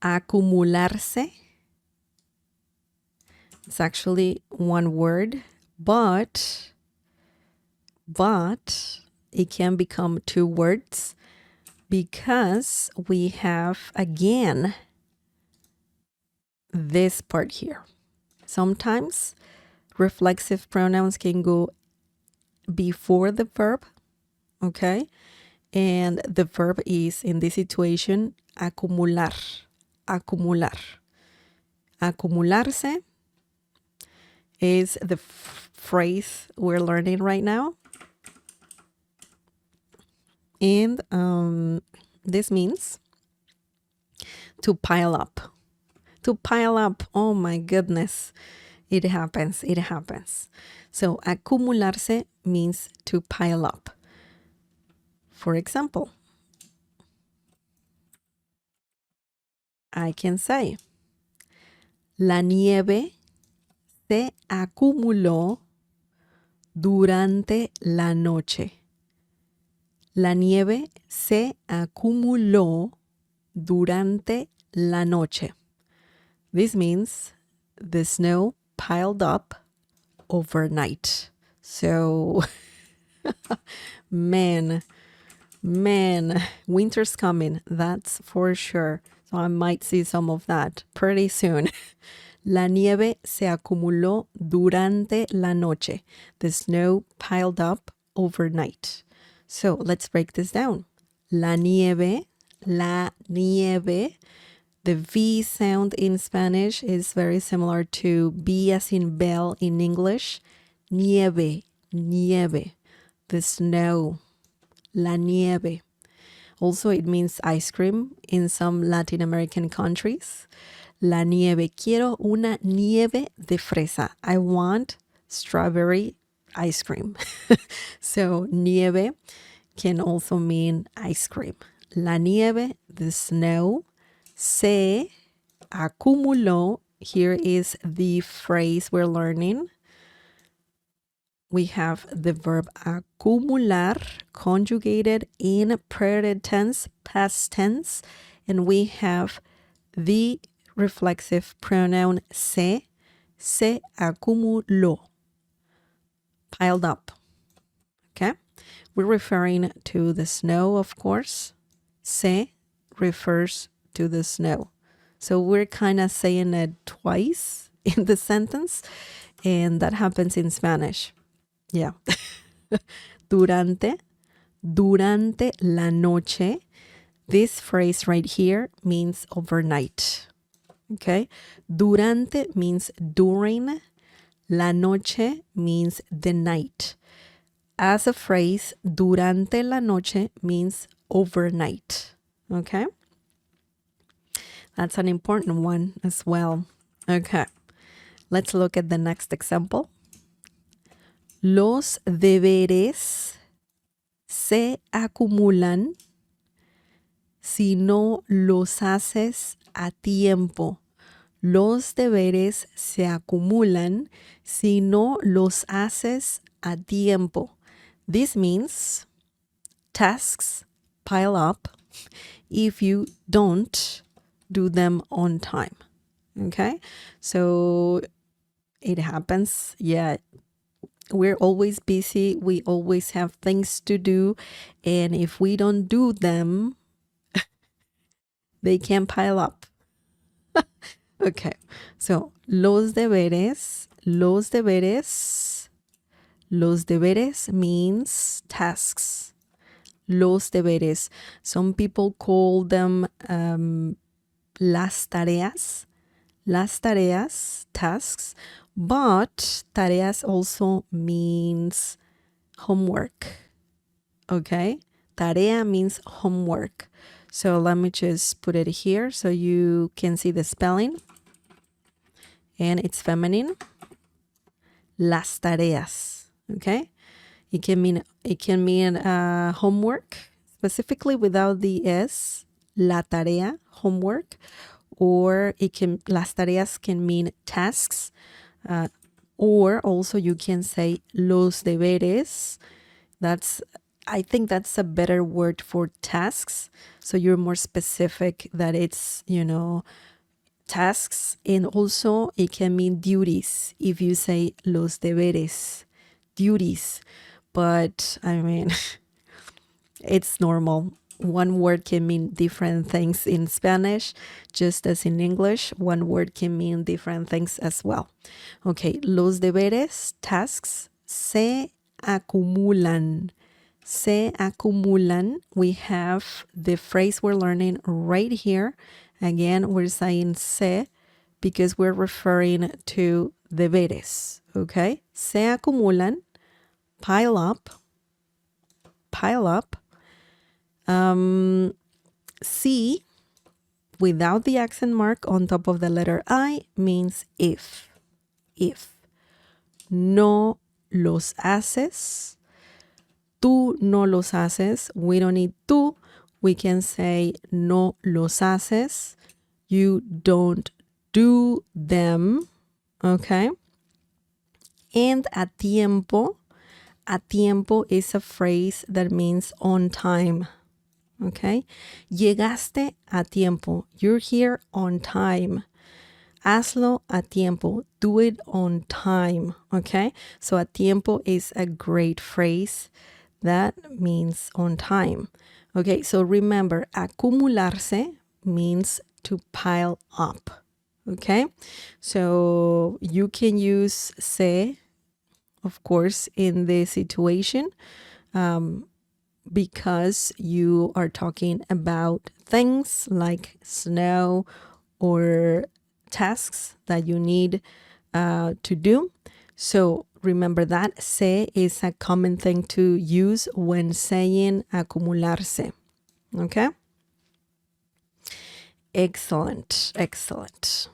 acumularse. It's actually one word, but it can become two words because we have, again, this part here. Sometimes reflexive pronouns can go before the verb, okay? And the verb is, in this situation, acumular. Acumular. Acumularse is the phrase we're learning right now. And this means to pile up. To pile up, oh my goodness. It happens, it happens. So acumularse means to pile up. For example, I can say, la nieve se acumuló durante la noche. La nieve se acumuló durante la noche. This means the snow piled up overnight. So, man, winter's coming, that's for sure. So I might see some of that pretty soon. La nieve se acumuló durante la noche. The snow piled up overnight. So let's break this down. La nieve. The V sound in Spanish is very similar to B as in bell in English. Nieve. The snow. La nieve. Also, it means ice cream in some Latin American countries. La nieve. Quiero una nieve de fresa. I want strawberry ice cream. So, nieve can also mean ice cream. La nieve, the snow. Se acumuló. Here is the phrase we're learning. We have the verb acumular conjugated in preterite tense, past tense, and we have the reflexive pronoun se acumuló, piled up. Okay? We're referring to the snow, of course. Se refers to the snow. So we're kind of saying it twice in the sentence, and that happens in Spanish. Yeah. Durante la noche. This phrase right here means overnight. Okay? Durante means during. La noche means the night. As a phrase, durante la noche means overnight. Okay? That's an important one as well. Okay. Let's look at the next example. Los deberes se acumulan si no los haces a tiempo. Los deberes se acumulan si no los haces a tiempo. This means tasks pile up if you don't do them on time. Okay? So it happens. Yeah. We're always busy. We always have things to do. And if we don't do them, they can pile up. Okay. So, los deberes means tasks. Los deberes. Some people call them las tareas, tasks, but tareas also means homework. Okay? Tarea means homework. So let me just put it here so you can see the spelling. And it's feminine. Las tareas. Okay? It can mean homework, specifically without the S. La tarea, homework. Or las tareas can mean tasks. Or also you can say los deberes. That's I think that's a better word for tasks. So you're more specific that it's, tasks. And also it can mean duties if you say los deberes, duties. But I mean, it's normal. One word can mean different things in Spanish, just as in English, one word can mean different things as well. Okay, los deberes, tasks, se acumulan. Se acumulan. We have the phrase we're learning right here. Again, we're saying se because we're referring to deberes. Okay, se acumulan, pile up, pile up. Si, without the accent mark on top of the letter I, means if. If. No los haces. Tú no los haces. We don't need tú. We can say no los haces. You don't do them. Okay. And a tiempo. A tiempo is a phrase that means on time. Okay. Llegaste a tiempo. You're here on time. Hazlo a tiempo. Do it on time. Okay. So a tiempo is a great phrase that means on time. Okay. So remember, acumularse means to pile up. Okay. So you can use se, of course, in this situation. Because you are talking about things like snow or tasks that you need to do. So remember that se is a common thing to use when saying acumularse. Okay? Excellent, excellent.